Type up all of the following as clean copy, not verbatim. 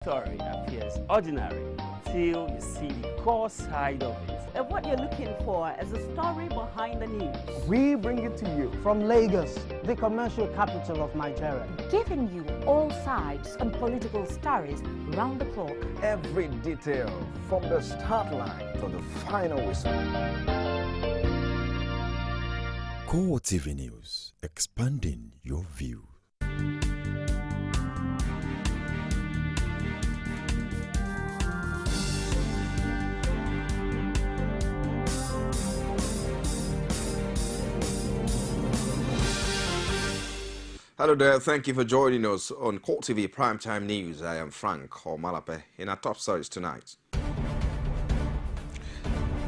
Story appears ordinary till you see the core side of it. And what you're looking for is the story behind the news. We bring it to you from Lagos, the commercial capital of Nigeria. Giving you all sides and political stories round the clock. Every detail from the start line to the final whistle. CoreTV News, expanding your view. Hello there, thank you for joining us on CoreTV Primetime News. I am Frank Omalape. In our top stories tonight,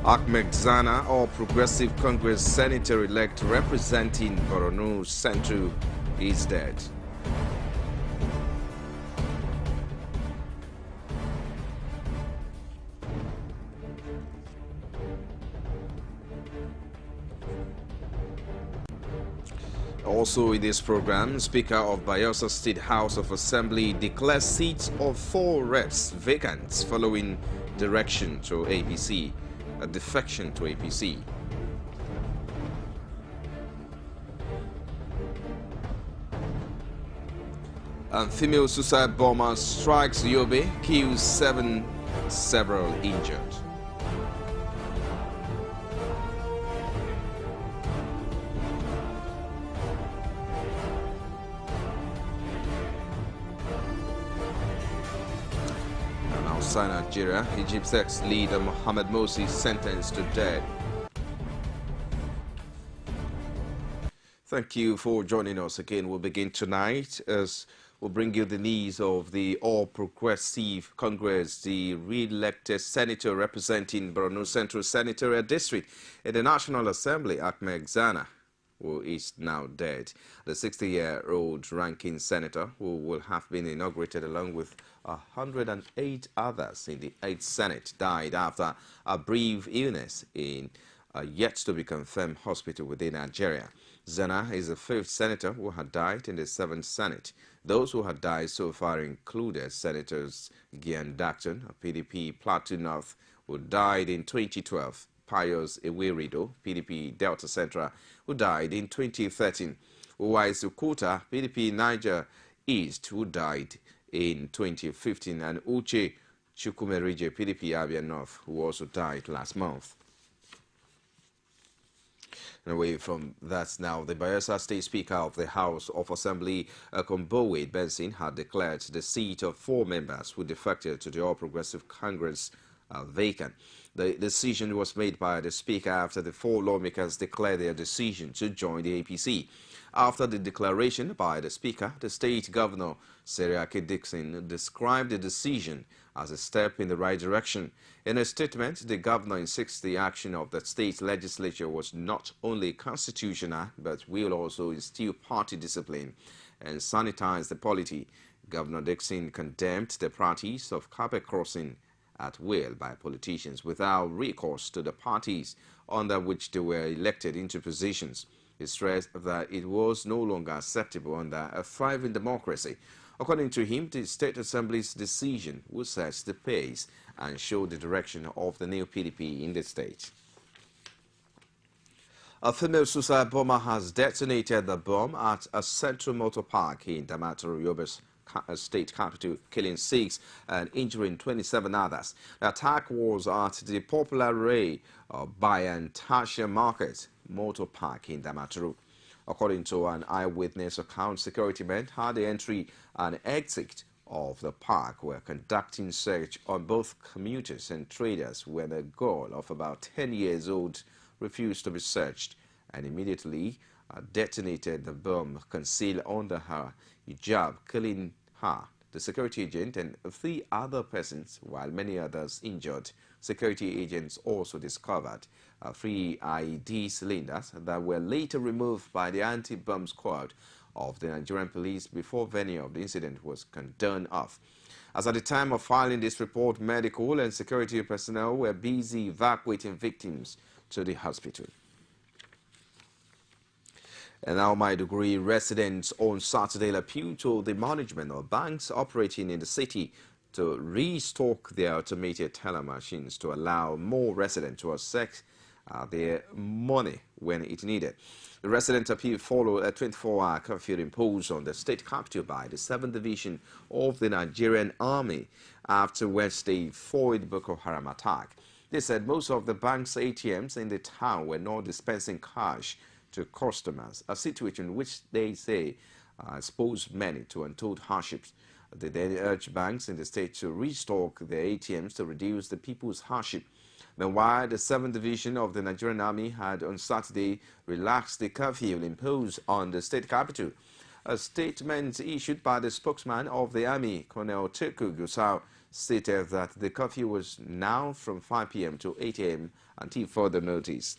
Ahmed Zana, All Progressive Congress Senator-elect representing Borno Central, is dead. Also in this program, Speaker of Bayelsa State House of Assembly declares seats of 4 reps vacant following defection to APC. And female suicide bomber strikes Yobe, kills 7, several injured. Outside Nigeria, Egypt's ex-leader Mohamed Morsi sentenced to death. Thank you for joining us again. We'll begin tonight as we'll bring you the news of the All Progressive Congress, the re-elected senator representing Borno Central Senatorial District in the National Assembly, Ahmed Zana, who is now dead. The 60-year-old ranking senator, who will have been inaugurated along with 108 others in the 8th Senate, died after a brief illness in a yet-to-be-confirmed hospital within Nigeria. Zana is the 5th senator who had died in the 7th Senate. Those who had died so far included Senators Gian Dacton of PDP Plateau North, who died in 2012, Pius Ewerido, PDP Delta Central, who died in 2013, Uwais Ukuta, PDP Niger East, who died in 2015, and Uche Chukwumerije, PDP Abia North, who also died last month. And away from that now, the Bayelsa State Speaker of the House of Assembly, Kombowe Benson, had declared the seat of 4 members who defected to the All Progressive Congress vacant. The decision was made by the Speaker after the 4 lawmakers declared their decision to join the APC. After the declaration by the Speaker, the State Governor, Seriake Dixon, described the decision as a step in the right direction. In a statement, the Governor insists the action of the State Legislature was not only constitutional, but will also instill party discipline and sanitize the polity. Governor Dixon condemned the practice of carpet crossing at will by politicians without recourse to the parties under which they were elected into positions. He stressed that it was no longer acceptable under a thriving democracy. According to him, the State Assembly's decision will set the pace and show the direction of the new PDP in the state. A female suicide bomber has detonated the bomb at a central motor park in Damaturu, Yobe's state capital, killing 6 and injuring 27 others. The attack was at the popular Ray Bayantasha Market motor park in Damaturu. According to an eyewitness account, security men had the entry and exit of the park were conducting search on both commuters and traders when a girl of about 10 years old refused to be searched and immediately detonated the bomb concealed under her hijab, killing her, the security agent, and 3 other persons, while many others injured. Security agents also discovered 3 IED cylinders that were later removed by the anti-bomb squad of the Nigerian police before venue of the incident was cordoned off. As at the time of filing this report, medical and security personnel were busy evacuating victims to the hospital. And now Maiduguri residents on Saturday appealed to the management of banks operating in the city to restock their automated teller machines to allow more residents to access their money when it needed. The resident appeal followed a 24-hour curfew imposed on the state capital by the 7th Division of the Nigerian Army after Wednesday foiled Boko Haram attack. They said most of the bank's ATMs in the town were not dispensing cash to customers, a situation which they say exposed many to untold hardships. They then urged banks in the state to restock their ATMs to reduce the people's hardship. Meanwhile, the 7th Division of the Nigerian Army had on Saturday relaxed the curfew imposed on the state capital. A statement issued by the spokesman of the Army, Colonel Teku Gusau, stated that the curfew was now from 5 p.m. to 8 a.m. until further notice.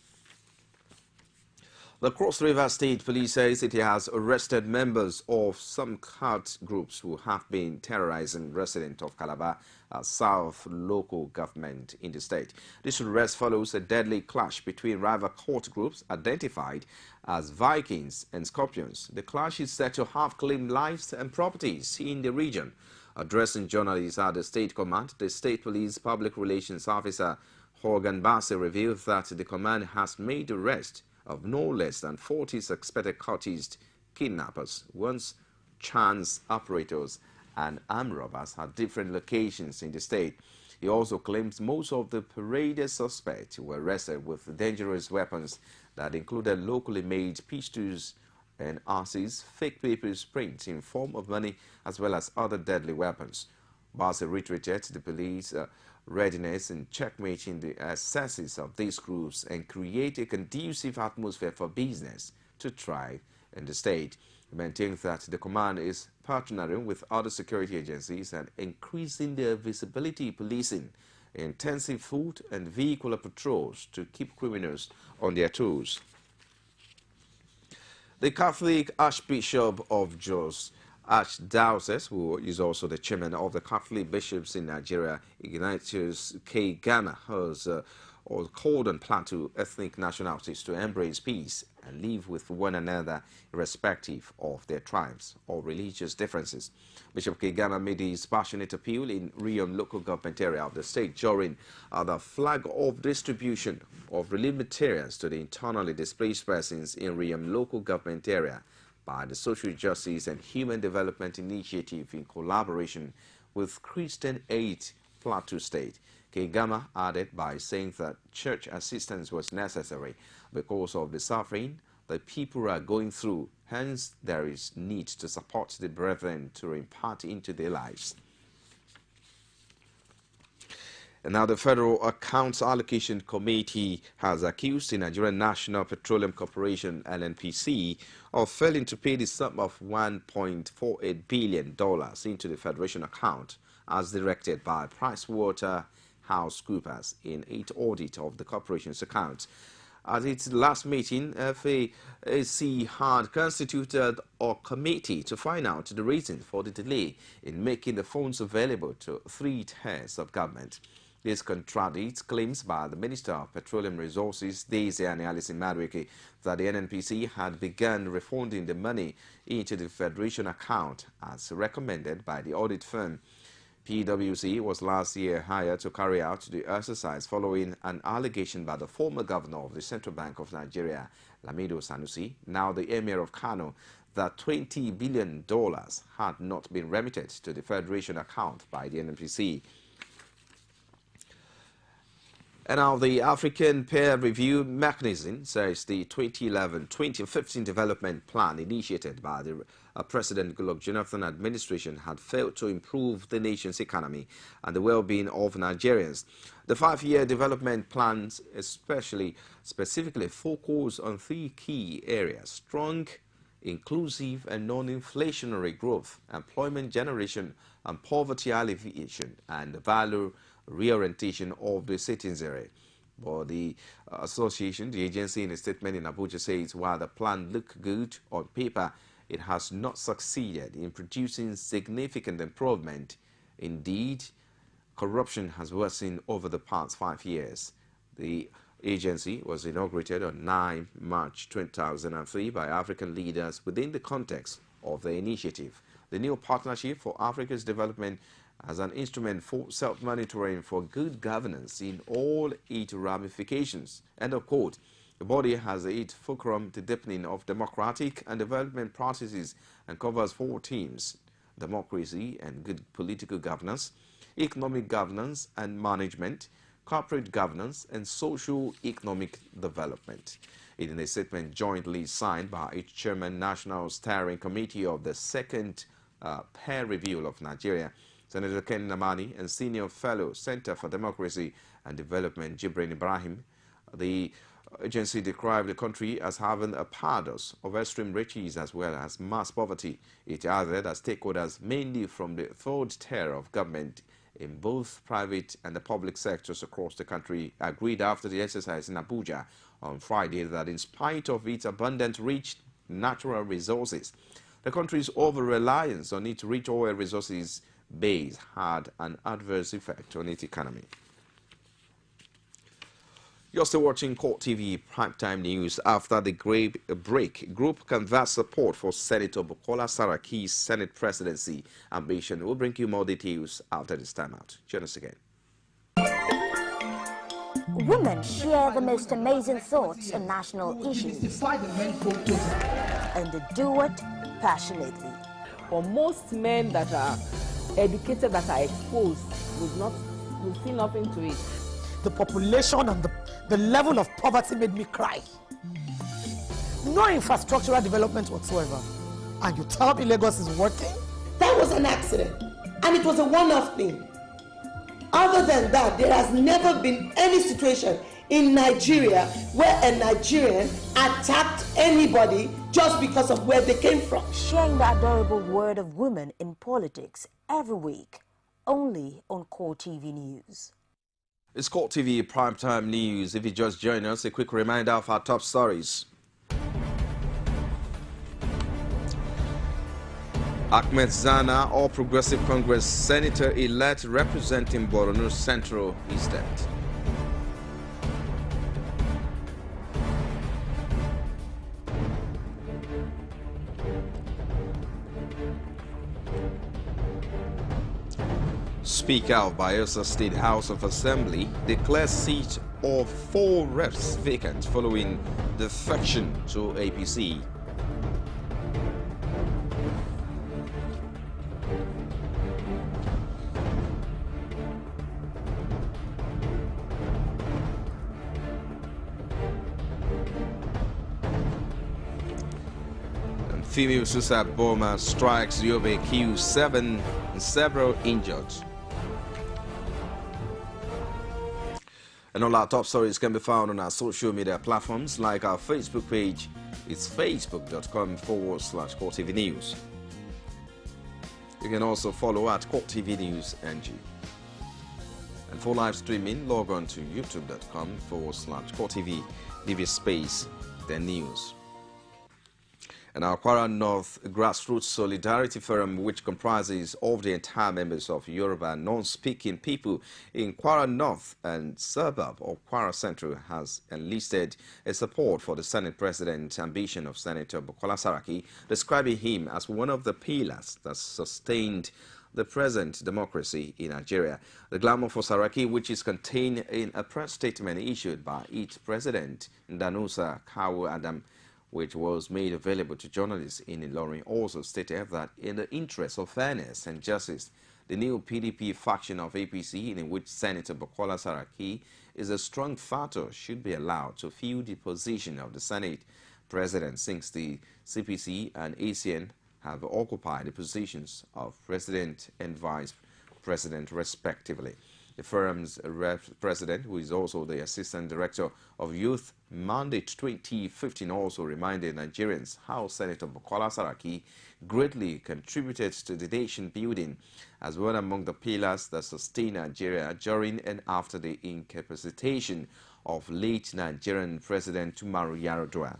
The Cross River State Police says it has arrested members of some cult groups who have been terrorizing residents of Calabar South local government in the state. This arrest follows a deadly clash between rival cult groups identified as Vikings and Scorpions. The clash is said to have claimed lives and properties in the region. Addressing journalists at the state command, the state police public relations officer Horgan Bassey revealed that the command has made the arrest of no less than 40 suspected cultist kidnappers, once chance operators and armed robbers at different locations in the state. He also claims most of the paraded suspects were arrested with dangerous weapons that included locally made pistols and RCs, fake paper prints in form of money, as well as other deadly weapons. Bassey reiterated the police readiness in checkmating the excesses of these groups and create a conducive atmosphere for business to thrive in the state. He maintains that the command is partnering with other security agencies and increasing their visibility policing, intensive foot and vehicular patrols to keep criminals on their toes. The Catholic Archbishop of Jos Archdiocese, who is also the chairman of the Catholic Bishops in Nigeria, Ignatius K. Ghana, has called on Plateau ethnic nationalities to embrace peace and live with one another irrespective of their tribes or religious differences. Bishop K. Ghana made his passionate appeal in Riom local government area of the state during the flag-off distribution of relief materials to the internally displaced persons in Riom local government area by the Social Justice and Human Development Initiative in collaboration with Christian Aid Plateau State. Kegama added by saying that church assistance was necessary because of the suffering the people are going through, hence there is need to support the brethren to impart into their lives. And now the Federal Accounts Allocation Committee has accused the Nigerian National Petroleum Corporation (NNPC) of failing to pay the sum of $1.48 billion into the Federation account as directed by PricewaterhouseCoopers in its audit of the corporation's accounts. At its last meeting, FAC had constituted a committee to find out the reason for the delay in making the funds available to 3 tiers of government. This contradicts claims by the Minister of Petroleum Resources, Daisy Anyalisi Madueke, that the NNPC had begun refunding the money into the Federation account as recommended by the audit firm. PwC was last year hired to carry out the exercise following an allegation by the former governor of the Central Bank of Nigeria, Lamido Sanusi, now the Emir of Kano, that $20 billion had not been remitted to the Federation account by the NNPC. And now the African Peer Review Mechanism says the 2011-2015 development plan initiated by the President Goodluck Jonathan administration had failed to improve the nation's economy and the well-being of Nigerians. The 5-year development plans specifically focus on 3 key areas: strong, inclusive and non-inflationary growth, employment generation and poverty alleviation, and value reorientation of the citizenry. But the association, the agency, in a statement in Abuja says while the plan looked good on paper, it has not succeeded in producing significant improvement. Indeed, corruption has worsened over the past 5 years. The agency was inaugurated on 9 March 2003 by African leaders within the context of the initiative. The new Partnership for Africa's Development as an instrument for self-monitoring for good governance in all its ramifications. End of quote. The body has its fulcrum the deepening of democratic and development processes and covers 4 themes: democracy and good political governance, economic governance and management, corporate governance, and socio-economic development. In a statement jointly signed by its chairman, National Steering Committee of the Second Peer Review of Nigeria, Senator Ken Namani, and Senior Fellow, Center for Democracy and Development, Jibrin Ibrahim, the agency described the country as having a paradox of extreme riches as well as mass poverty. It added that stakeholders, mainly from the third tier of government in both private and the public sectors across the country, agreed after the exercise in Abuja on Friday that in spite of its abundant rich natural resources, the country's over-reliance on its rich oil resources base had an adverse effect on its economy. You're still watching CoreTV Primetime News. After the break, group canvass support for Senator Bukola Saraki's Senate presidency ambition. We'll bring you more details after this time out. Join us again. Women share the most amazing thoughts on national issues, and they do it passionately. For most men that are educated, that are exposed, will see nothing to it. The population and the level of poverty made me cry. No infrastructural development whatsoever. And you tell me Lagos is working? That was an accident. And it was a one-off thing. Other than that, there has never been any situation in Nigeria where a Nigerian attacked anybody just because of where they came from. Sharing the adorable word of women in politics every week, only on CoreTV News. It's CoreTV Primetime News. If you just joined us, a quick reminder of our top stories. Ahmed Zana, All Progressive Congress Senator-elect representing Borno Central, is dead. Speaker of Bayelsa State House of Assembly declares seat of 4 reps vacant following defection to APC. And female suicide bomber strikes Yobe, kills 7 and several injured. And all our top stories can be found on our social media platforms like our Facebook page. It's facebook.com/CoreTV News. You can also follow at CoreTV News NG. And for live streaming, log on to youtube.com/CoreTV. Give your space, then news. And our Kwara North Grassroots Solidarity Forum, which comprises of the entire members of Yoruba non-speaking people in Kwara North and suburb of Kwara Central, has enlisted a support for the Senate President's ambition of Senator Bukola Saraki, describing him as one of the pillars that sustained the present democracy in Nigeria. The glamour for Saraki, which is contained in a press statement issued by its president, Danusa Kawu Adam, which was made available to journalists in Ilorin, also stated that in the interest of fairness and justice, the new PDP faction of APC, in which Senator Bukola Saraki is a strong factor, should be allowed to fill the position of the Senate President, since the CPC and ACN have occupied the positions of President and Vice President respectively. The forum's president, who is also the Assistant Director of Youth Mandate 2015, also reminded Nigerians how Senator Bukola Saraki greatly contributed to the nation building, as well among the pillars that sustain Nigeria during and after the incapacitation of late Nigerian President Umaru Yar'Adua.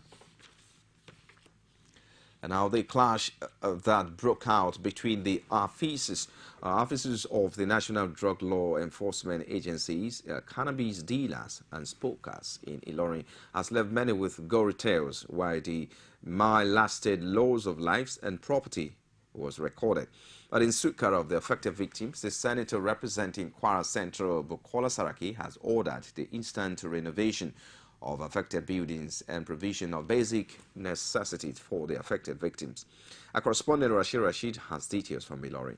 And now the clash that broke out between the officers of the National Drug Law Enforcement Agencies, cannabis dealers and smokers in Ilorin has left many with gory tales, while the mile lasted loss of lives and property was recorded. But in succor of the affected victims, the senator representing Kwara Central, Bukola Saraki, has ordered the instant renovation of affected buildings and provision of basic necessities for the affected victims. Our correspondent Rashid has details from Ilorin.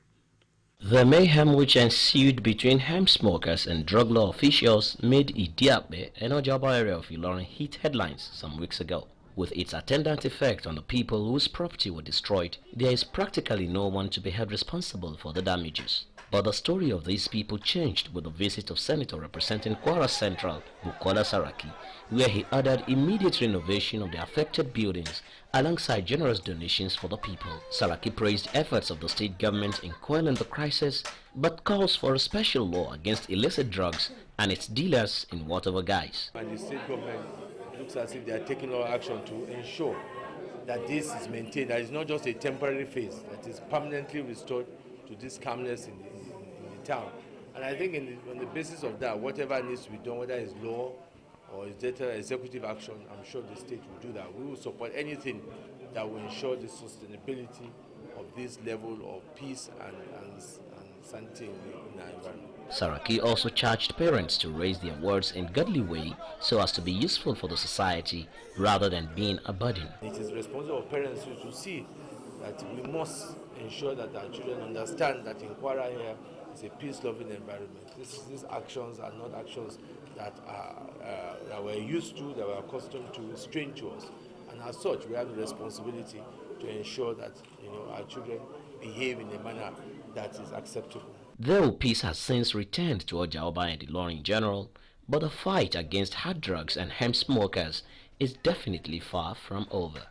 The mayhem which ensued between hemp smokers and drug law officials made Idiape, an Ojaba area of Ilorin, hit headlines some weeks ago. With its attendant effect on the people whose property were destroyed, there is practically no one to be held responsible for the damages. But the story of these people changed with the visit of Senator representing Kwara Central, Bukola Saraki, where he ordered immediate renovation of the affected buildings alongside generous donations for the people. Saraki praised efforts of the state government in quelling the crisis, but calls for a special law against illicit drugs and its dealers in whatever guise. And the state government looks as if they are taking all action to ensure that this is maintained, that it's not just a temporary phase, that is permanently restored to this calmness in the town. And I think on the basis of that, whatever needs to be done, whether it's law or is data executive action, I'm sure the state will do that. We will support anything that will ensure the sustainability of this level of peace and sanity in our environment. Saraki also charged parents to raise their words in godly way so as to be useful for the society rather than being a burden. It is responsible of parents to see that we must ensure that our children understand that in Kwara here is a peace-loving environment. These actions are not actions that we're used to, that we're accustomed to, strange to us. And as such, we have the responsibility to ensure that our children behave in a manner that is acceptable. Though peace has since returned to Ojaoba and Ilorin in general, but the fight against hard drugs and hemp smokers is definitely far from over.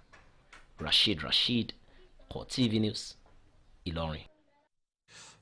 Rashid, CoreTV News, Ilorin.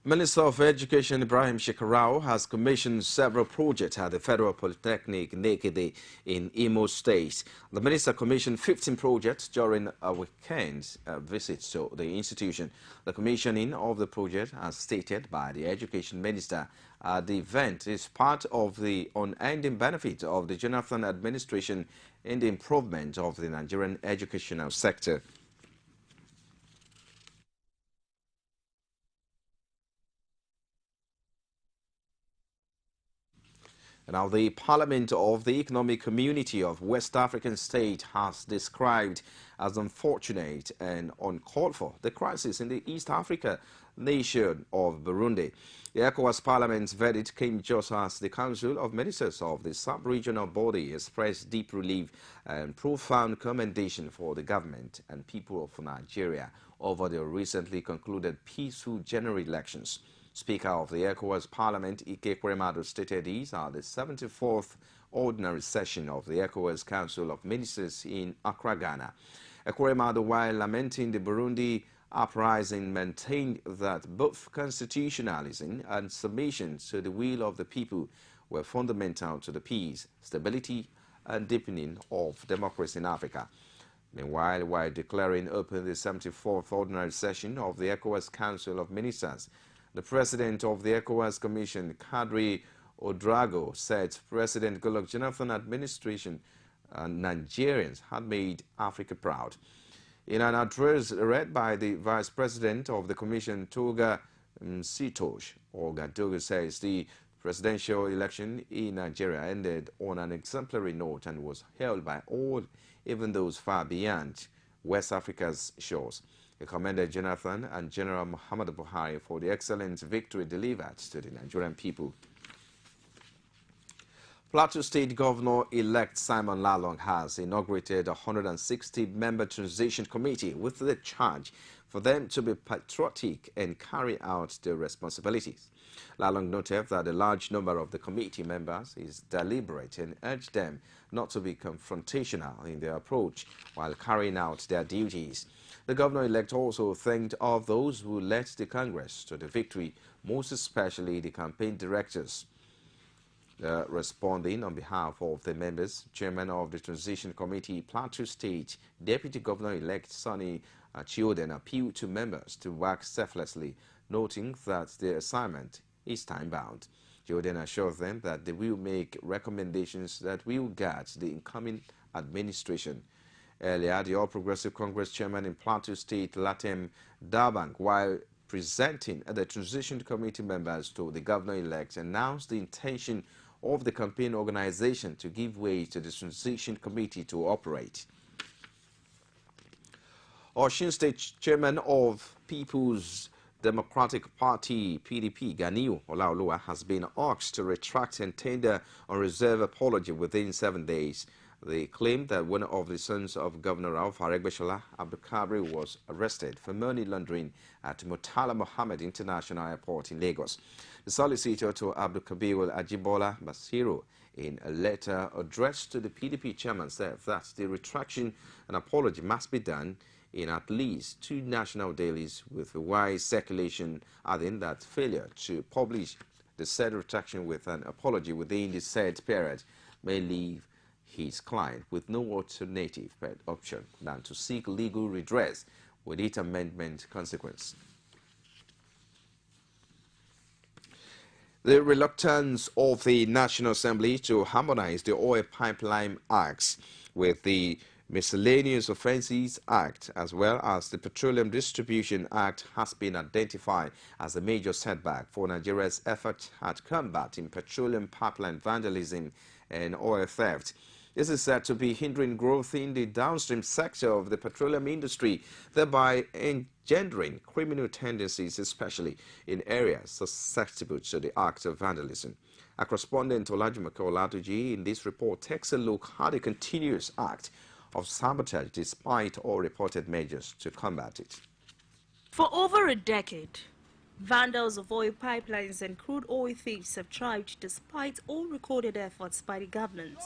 Minister of Education Ibrahim Shekarau has commissioned several projects at the Federal Polytechnic Nekede in Imo State. The minister commissioned 15 projects during a weekend visit to the institution. The commissioning of the project, as stated by the Education Minister at the event, is part of the unending benefit of the Jonathan administration in the improvement of the Nigerian educational sector. Now, the Parliament of the Economic Community of West African State has described as unfortunate and uncalled for the crisis in the East Africa nation of Burundi. The ECOWAS Parliament's verdict came just as the Council of Ministers of the sub-regional body expressed deep relief and profound commendation for the government and people of Nigeria over the recently concluded peaceful general elections. Speaker of the ECOWAS Parliament, Ike Ekweremadu, stated these are the 74th ordinary session of the ECOWAS Council of Ministers in Accra, Ghana. Ekweremadu, while lamenting the Burundi uprising, maintained that both constitutionalism and submission to the will of the people were fundamental to the peace, stability, and deepening of democracy in Africa. Meanwhile, while declaring open the 74th ordinary session of the ECOWAS Council of Ministers, the president of the ECOWAS Commission, Kadri Odrago, said President Goodluck Jonathan administration and Nigerians had made Africa proud. In an address read by the Vice President of the Commission, Toga Sitosh, Ogadogo says the presidential election in Nigeria ended on an exemplary note and was held by all, even those far beyond West Africa's shores. He commended Jonathan and General Muhammadu Buhari for the excellent victory delivered to the Nigerian people. Plateau State Governor-elect Simon Lalong has inaugurated a 160-member transition committee with the charge for them to be patriotic and carry out their responsibilities. Lalong noted that a large number of the committee members is deliberate and urged them not to be confrontational in their approach while carrying out their duties. The governor-elect also thanked all those who led the Congress to the victory, most especially the campaign directors. Responding on behalf of the members, Chairman of the Transition Committee, Plateau State, Deputy Governor-elect Sonny Chioden appealed to members to work selflessly, noting that the assignment is time-bound. Chioden assured them that they will make recommendations that will guide the incoming administration Earlier, the All Progressive Congress chairman in Plateau State, Latem Dabang, while presenting the transition committee members to the governor-elect, announced the intention of the campaign organization to give way to the transition committee to operate. Osun State chairman of People's Democratic Party, PDP, Ganiu Olaoluwa, has been asked to retract and tender a reserve apology within 7 days. They claim that one of the sons of Governor Alpha Aregbesola, Abdulkabir, was arrested for money laundering at Murtala Mohammed International Airport in Lagos. The solicitor to Abdulkabir Ajibola Basiru, in a letter addressed to the PDP chairman, said that the retraction and apology must be done in at least 2 national dailies with a wide circulation, adding that failure to publish the said retraction with an apology within the said period may leave his client with no alternative option than to seek legal redress with its amendment consequence. The reluctance of the National Assembly to harmonize the Oil Pipeline Acts with the Miscellaneous Offences Act as well as the Petroleum Distribution Act has been identified as a major setback for Nigeria's effort at combating petroleum pipeline vandalism and oil theft. This is said to be hindering growth in the downstream sector of the petroleum industry, thereby engendering criminal tendencies, especially in areas susceptible to the act of vandalism. Our correspondent Olajumake Olatunji in this report takes a look at the continuous act of sabotage despite all reported measures to combat it. For over a decade, vandals of oil pipelines and crude oil thieves have thrived despite all recorded efforts by the government.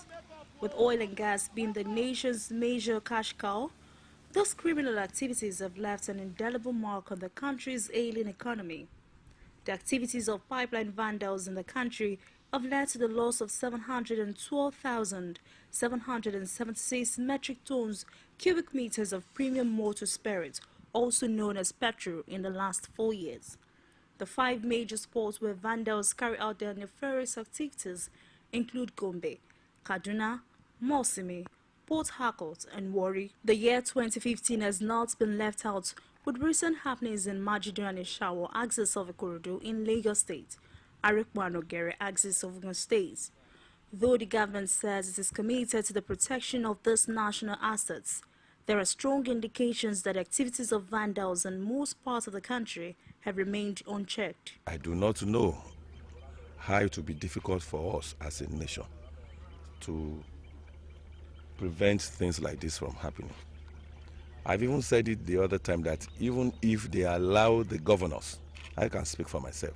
With oil and gas being the nation's major cash cow, those criminal activities have left an indelible mark on the country's ailing economy. The activities of pipeline vandals in the country have led to the loss of 712,776 metric tons cubic meters of premium motor spirit, also known as petrol, in the last 4 years. The 5 major spots where vandals carry out their nefarious activities include Gombe, Kaduna, Mosimi, Port Harcourt and Warri. The year 2015 has not been left out, with recent happenings in Majidu and Ishawo, axis of Ikorodu in Lagos State, Arikpo and Ogere, axis of Ogun State. Though the government says it is committed to the protection of these national assets, there are strong indications that activities of vandals in most parts of the country have remained unchecked. I do not know how it will be difficult for us as a nation to prevent things like this from happening. I've even said it the other time that even if they allow the governors, I can speak for myself,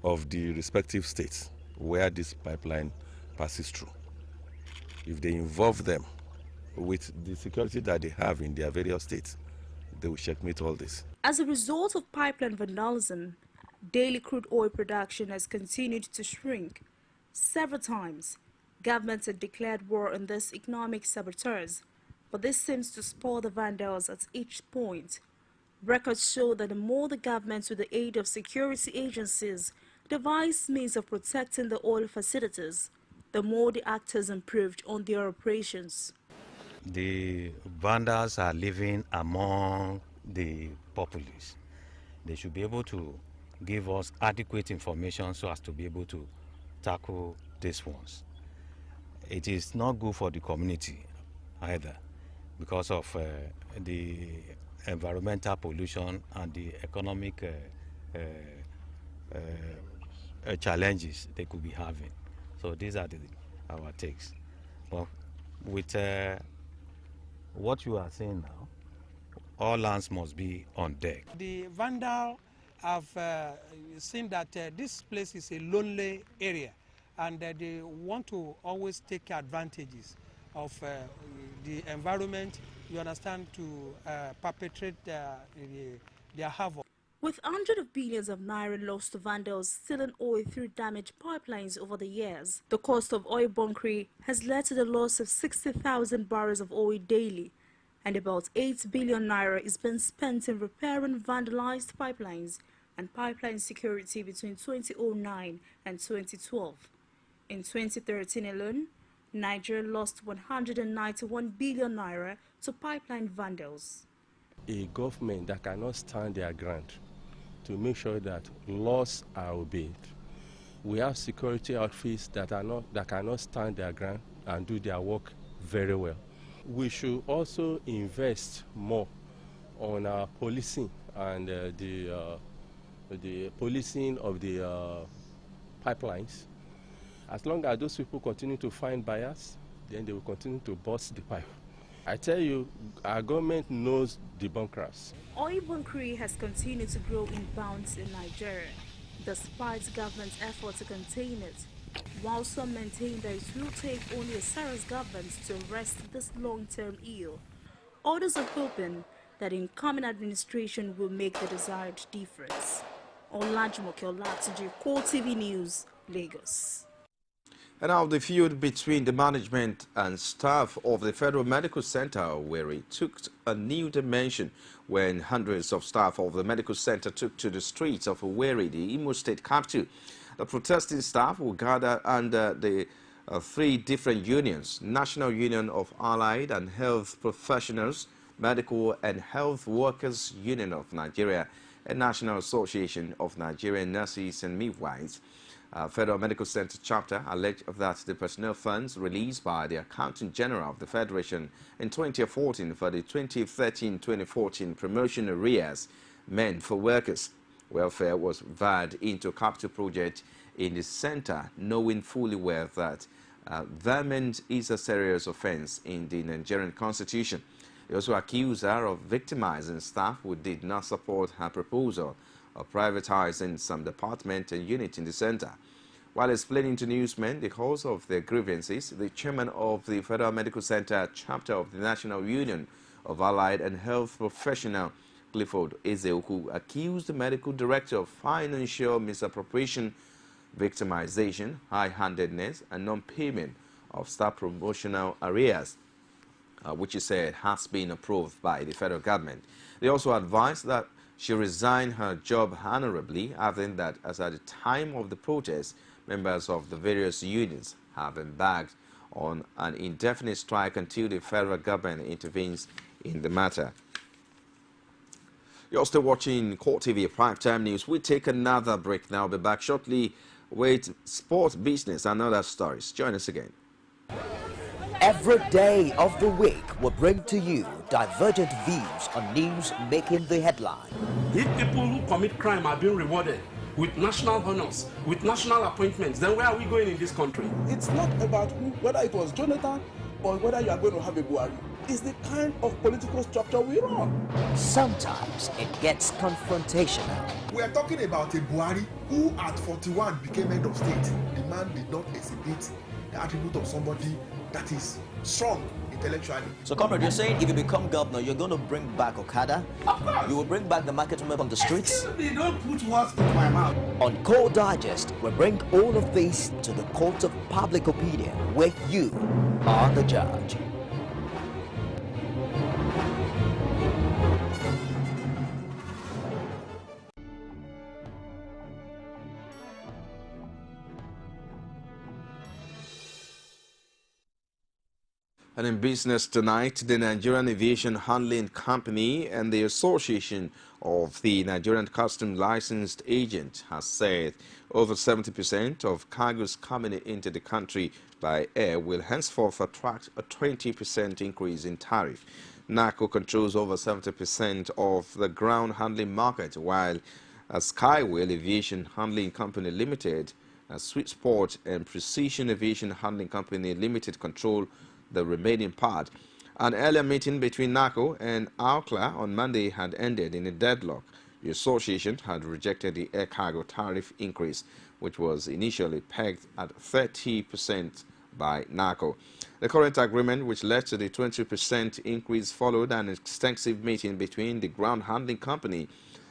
of the respective states where this pipeline passes through, if they involve them with the security that they have in their various states, they will checkmate all this. As a result of pipeline vandalism, daily crude oil production has continued to shrink. Several times, governments have declared war on these economic saboteurs, but this seems to spur the vandals at each point. Records show that the more the government, with the aid of security agencies, devise means of protecting the oil facilities, the more the actors improved on their operations. The vandals are living among the populace. They should be able to give us adequate information so as to be able to tackle these ones. It is not good for the community either because of the environmental pollution and the economic challenges they could be having. So these are our takes. But with what you are saying now, all hands must be on deck. The vandal have seen that this place is a lonely area, and they want to always take advantages of the environment, you understand, to perpetrate their havoc. With hundreds of billions of naira lost to vandals stealing oil through damaged pipelines over the years, the cost of oil bunkering has led to the loss of 60,000 barrels of oil daily, and about 8 billion naira is being spent in repairing vandalized pipelines and pipeline security between 2009 and 2012. In 2013 alone, Nigeria lost 191 billion naira to pipeline vandals. A government that cannot stand their ground to make sure that laws are obeyed. We have security outfits that cannot stand their ground and do their work very well. We should also invest more on our policing and the policing of the pipelines. As long as those people continue to find buyers, then they will continue to bust the pipe. I tell you, our government knows the bunkers. Oil bunkering has continued to grow in bounds in Nigeria, despite government's effort to contain it. While some maintain that it will take only a serious government to arrest this long-term ill, others are hoping that incoming administration will make the desired difference. Olajumoke Olatiji, CoreTV News, Lagos. And now the feud between the management and staff of the Federal Medical Center Owerri took a new dimension when hundreds of staff of the medical center took to the streets of Owerri, the Imo State capital. The protesting staff will gather under the three different unions: National Union of Allied and Health Professionals, Medical and Health Workers Union of Nigeria, and National Association of Nigerian Nurses and Midwives. Federal Medical Center chapter alleged that the personnel funds released by the Accountant General of the Federation in 2014 for the 2013-2014 promotion arrears meant for workers' welfare was vowed into a capital project in the center, knowing fully well that vermin is a serious offense in the Nigerian constitution. They also accused her of victimizing staff who did not support her proposal of privatizing some department and unit in the center. While explaining to newsmen the cause of their grievances, the chairman of the Federal Medical Center chapter of the National Union of Allied and Health Professional, Clifford Ezeoku, accused the medical director of financial misappropriation, victimization, high-handedness, and non-payment of staff promotional arrears, which he said has been approved by the federal government. They also advised that she resigned her job honorably, adding that as at the time of the protest, members of the various unions have embarked on an indefinite strike until the federal government intervenes in the matter. You're still watching CoreTV Primetime News. We take another break now. We'll be back shortly with sports, business, and other stories. Join us again. Every day of the week will bring to you divergent views on news making the headline. If people who commit crime are being rewarded with national honors, with national appointments, then where are we going in this country? It's not about whether it was Jonathan or whether you are going to have a Buhari. It's the kind of political structure we run. Sometimes it gets confrontational. We are talking about a Buhari who at 41 became head of state. The man did not exhibit the attribute of somebody that is strong intellectually. So, comrade, you're saying if you become governor, you're going to bring back Okada? Of course. You will bring back the market women on the streets? Excuse me, don't put words into my mouth. On Core Digest, we bring all of this to the court of public opinion, where you are the judge. And in business tonight, the Nigerian Aviation Handling Company and the Association of the Nigerian Customs Licensed Agent has said over 70% of cargoes coming into the country by air will henceforth attract a 20% increase in tariff. NACO controls over 70% of the ground handling market, while Skywell Aviation Handling Company Limited, Sweet Sport and Precision Aviation Handling Company Limited control the remaining part. An earlier meeting between NACO and ALCLA on Monday had ended in a deadlock. The association had rejected the air cargo tariff increase, which was initially pegged at 30% by NACO. The current agreement, which led to the 20% increase, followed an extensive meeting between the ground handling company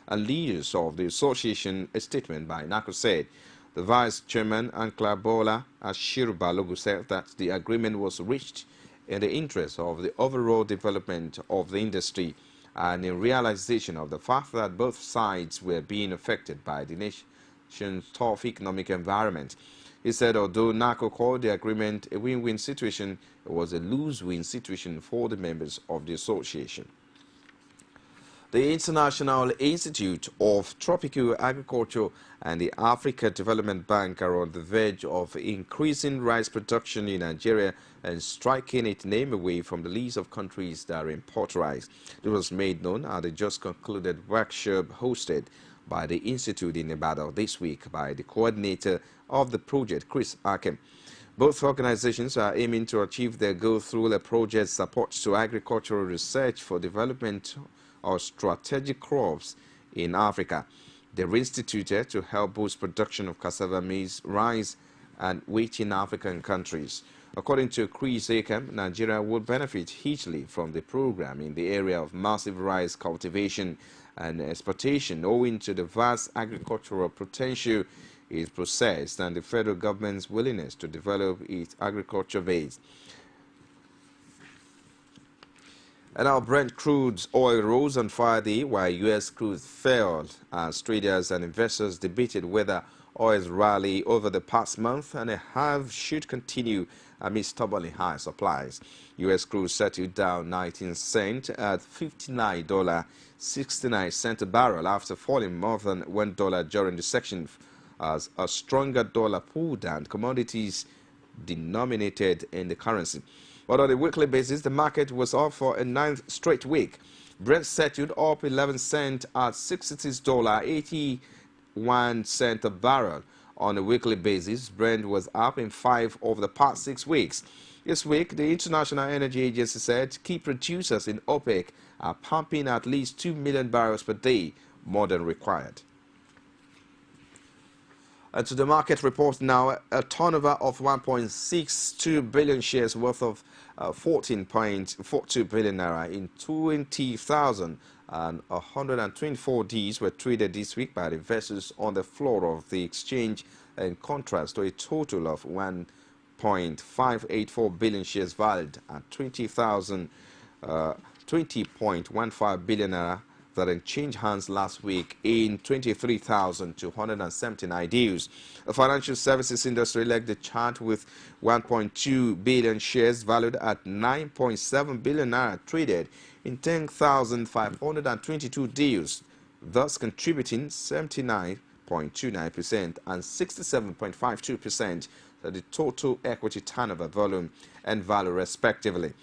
and leaders of the association. A statement by NACO said. The Vice Chairman, Ankla Bola Ashiru Balogu, said that the agreement was reached in the interest of the overall development of the industry and in realization of the fact that both sides were being affected by the nation's tough economic environment. He said although NACO called the agreement a win-win situation, it was a lose-win situation for the members of the association. The International Institute of Tropical Agriculture and the Africa Development Bank are on the verge of increasing rice production in Nigeria and striking its name away from the list of countries that import rice. It was made known at the just concluded workshop hosted by the Institute in Ibadan this week by the coordinator of the project, Chris Akem. Both organizations are aiming to achieve their goal through a project support to agricultural research for development of strategic crops in Africa. They were instituted to help boost production of cassava, maize, rice, and wheat in African countries. According to Chris Akem, Nigeria would benefit hugely from the program in the area of massive rice cultivation and exportation, owing to the vast agricultural potential is possessed and the federal government's willingness to develop its agriculture base. And now Brent crude oil rose on Friday while U.S. crude fell as traders and investors debated whether oil's rally over the past month and a half should continue amid stubbornly high supplies. U.S. crude settled down 19 cents at $59.69 a barrel after falling more than $1 during the session as a stronger dollar pulled down commodities denominated in the currency. But on a weekly basis, the market was up for a 9th straight week. Brent settled up 11 cents at $66.81 a barrel. On a weekly basis, Brent was up in 5 of the past 6 weeks. This week, the International Energy Agency said key producers in OPEC are pumping at least 2 million barrels per day, more than required. And to the market report now, a turnover of 1.62 billion shares worth of 14.42 billion naira in 20,124 Ds were traded this week by the investors on the floor of the exchange, in contrast to a total of 1.584 billion shares valued at 20.15 billion naira that exchanged hands last week in 23,279 deals. The financial services industry led the chart with 1.2 billion shares valued at 9.7 billion naira traded in 10,522 deals, thus contributing 79.29% and 67.52% to the total equity turnover volume and value respectively.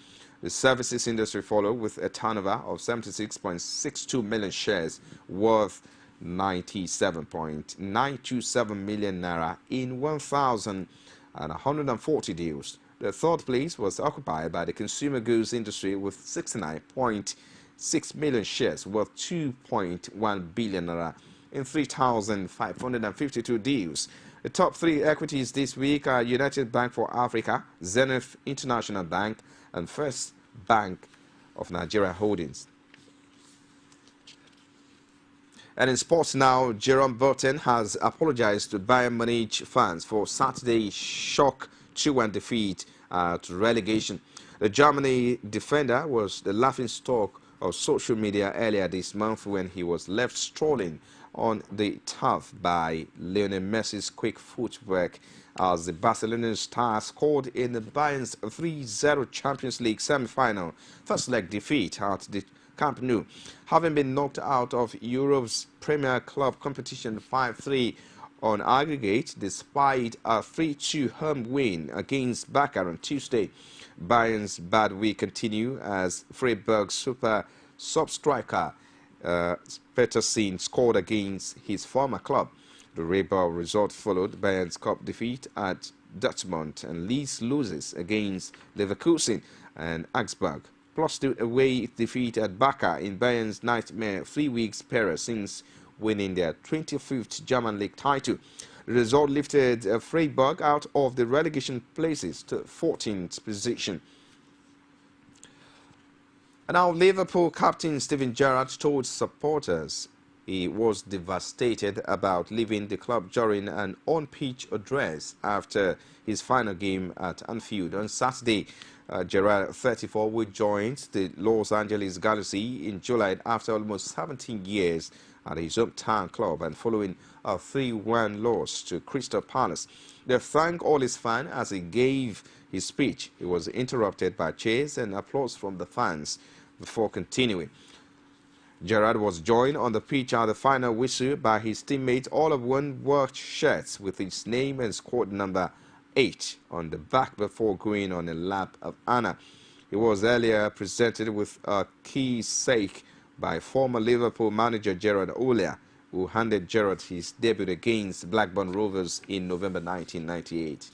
The services industry followed with a turnover of 76.62 million shares worth 97.927 million naira in 1,140 deals. The third place was occupied by the consumer goods industry with 69.6 million shares worth 2.1 billion naira in 3,552 deals. The top 3 equities this week are United Bank for Africa, Zenith International Bank, and First Bank of Nigeria Holdings. And in sports now, Jerome Boateng has apologized to Bayern Munich fans for Saturday's shock 2-1 defeat to relegation. The Germany defender was the laughingstock of social media earlier this month when he was left strolling on the turf by Lionel Messi's quick footwork as the Barcelona star scored in the Bayern's 3-0 Champions League semi-final first leg defeat at the Camp Nou, having been knocked out of Europe's Premier Club competition 5-3 on aggregate despite a 3-2 home win against Barca on Tuesday. Bayern's bad week continue as Freiburg's super sub-striker Petersen scored against his former club. The rebel result followed Bayern's cup defeat at Dortmund and Leeds loses against Leverkusen and Augsburg, plus the away defeat at Barca in Bayern's nightmare 3 weeks period since winning their 25th German League title. The result lifted Freiburg out of the relegation places to 14th position. And now Liverpool captain Steven Gerrard told supporters he was devastated about leaving the club during an on-pitch address after his final game at Anfield on Saturday. Gerrard, 34, will join the Los Angeles Galaxy in July after almost 17 years at his hometown club and following a 3-1 loss to Crystal Palace. They thanked all his fans as he gave his speech. He was interrupted by cheers and applause from the fans before continuing. Gerrard was joined on the pitch at the final whistle by his teammates, all of one worked shirts with his name and squad number 8 on the back before going on a lap of honor. He was earlier presented with a keepsake by former Liverpool manager Gerard Houllier, who handed Gerrard his debut against Blackburn Rovers in November 1998.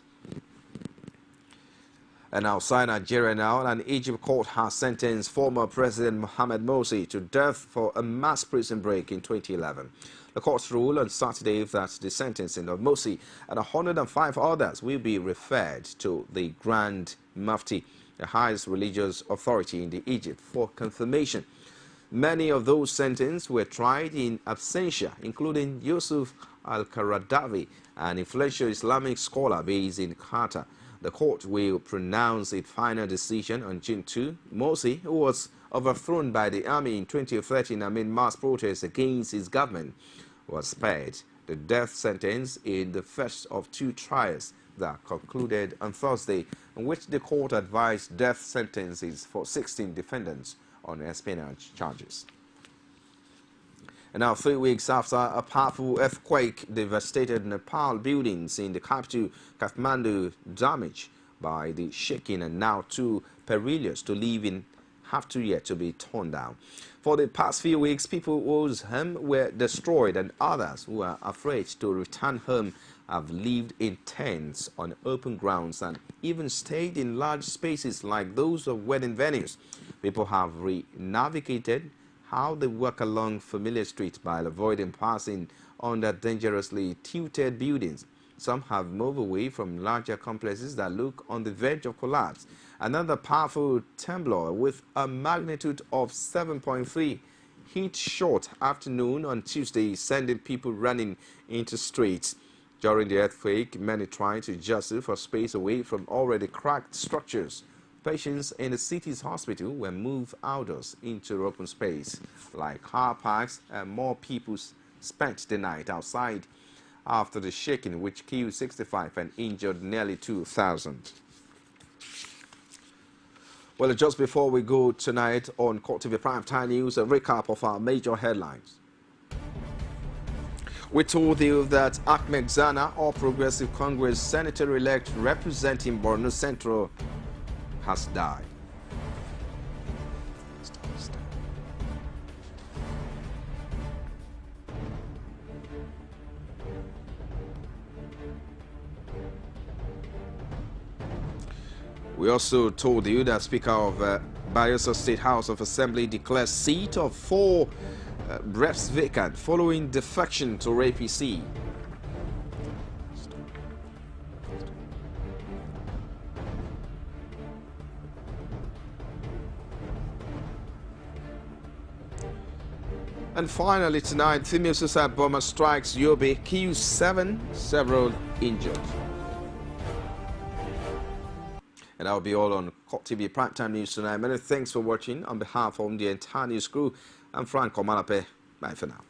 And outside Nigeria now, an Egypt court has sentenced former President Mohamed Morsi to death for a mass prison break in 2011. The court ruled on Saturday that the sentencing of Morsi and 105 others will be referred to the Grand Mufti, the highest religious authority in Egypt, for confirmation. Many of those sentenced were tried in absentia, including Yusuf al-Qaradawi, an influential Islamic scholar based in Qatar. The court will pronounce its final decision on June 2. Morsi, who was overthrown by the army in 2013 amid mass protests against his government, was spared the death sentence in the first of 2 trials that concluded on Thursday, in which the court advised death sentences for 16 defendants on espionage charges. And now, 3 weeks after a powerful earthquake devastated Nepal, buildings in the capital Kathmandu damaged by the shaking and now too perilous to live in have to yet to be torn down. For the past few weeks, people whose homes were destroyed and others who are afraid to return home have lived in tents on open grounds and even stayed in large spaces like those of wedding venues. People have re-navigated how they walk along familiar streets by avoiding passing under dangerously tilted buildings. Some have moved away from larger complexes that look on the verge of collapse. Another powerful tremor with a magnitude of 7.3 hit short afternoon on Tuesday, sending people running into streets. During the earthquake, many tried to jostle for space away from already cracked structures. Patients in the city's hospital were moved outdoors into open space, like car parks, and more people spent the night outside after the shaking, which killed 65 and injured nearly 2,000. Well, just before we go tonight on CoreTV Primetime News, a recap of our major headlines. We told you that Ahmed Zana, All Progressive Congress Senator-elect representing Borno Central, has died. We also told you that Speaker of Bayelsa State House of Assembly declares seat of 4 reps vacant following defection to APC. And finally tonight, female suicide bomber strikes Yobe, kills 7, several injured. And that'll be all on CoreTV Primetime News tonight. Many thanks for watching. On behalf of the entire news crew, I'm Frank Omalape. Bye for now.